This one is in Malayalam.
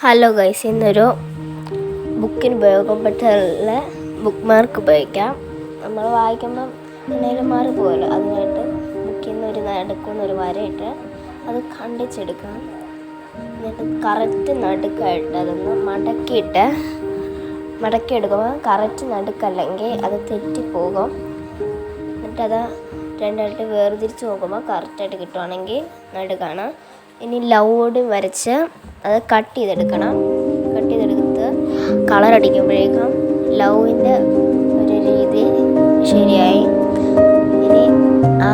ഹലോ ഗൈസ്, ഇന്നൊരു ബുക്കിന് ഉപയോഗപ്പെട്ടുള്ള ബുക്ക് മാർക്ക് ഉപയോഗിക്കാം. നമ്മൾ വായിക്കുമ്പം എന്തെങ്കിലും മാറി പോകുമല്ലോ, അതിനായിട്ട് ബുക്കിൽ നിന്ന് ഒരു നടുക്കുന്നൊരു വരയിട്ട് അത് കണ്ടിച്ചെടുക്കണം. എന്നിട്ട് കറക്റ്റ് നടുക്കായിട്ട് അതൊന്ന് മടക്കിയെടുക്കുമ്പോൾ കറക്റ്റ് നടുക്കല്ലെങ്കിൽ അത് തെറ്റിപ്പോകും. എന്നിട്ടത് രണ്ടായിട്ട് വേർതിരിച്ച് നോക്കുമ്പോൾ കറക്റ്റായിട്ട് കിട്ടുവാണെങ്കിൽ നടുക്കാണ്. ഇനി ലൗഡ് വരച്ച് അത് കട്ട് ചെയ്തെടുത്ത് കളറടിക്കുമ്പോഴേക്കും ലവിൻ്റെ ഒരു രീതി ശരിയായി. ഇനി ആ